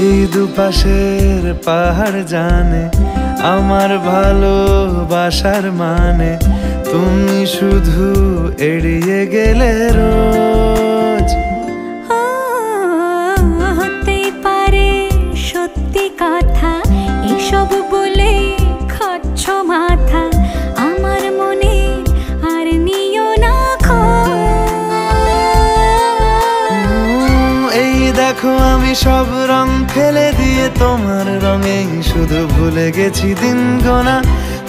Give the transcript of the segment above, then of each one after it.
এই দুপাশের পাহাড় জানে আমার ভালোবাসার মানে, তুমি শুধু এড়িয়ে গেলে রোজ। হতেই পারে সত্যি কথা, এসব বলে খাচ্ছ মাথা, আমার মনে আর নিও না খোঁজ। এই দেখো আমি সব রং ফেলে দিয়ে তোমার রঙেই শুধু ভুলে গেছি দিন গোনা,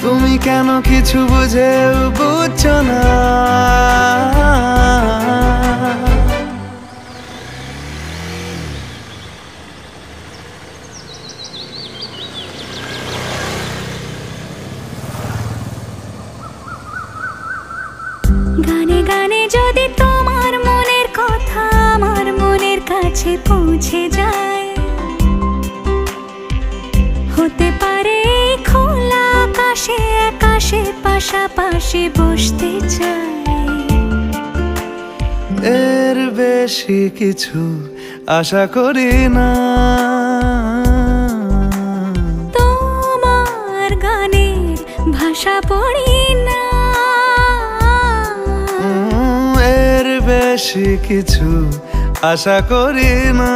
তুমি কেন কিছু বুঝেও বুঝছো না। গানে গানে যদি তোমার মনের কথা আমার মনের কাছে পৌঁছে যায়, হতে পারে খোলা আকাশে আকাশে পাশাপাশি বসতে চাই। এর বেশি কিছু আশা করি না, তোমার গানের ভাষা পড়ি না। এর বেশি কিছু আশা করি না।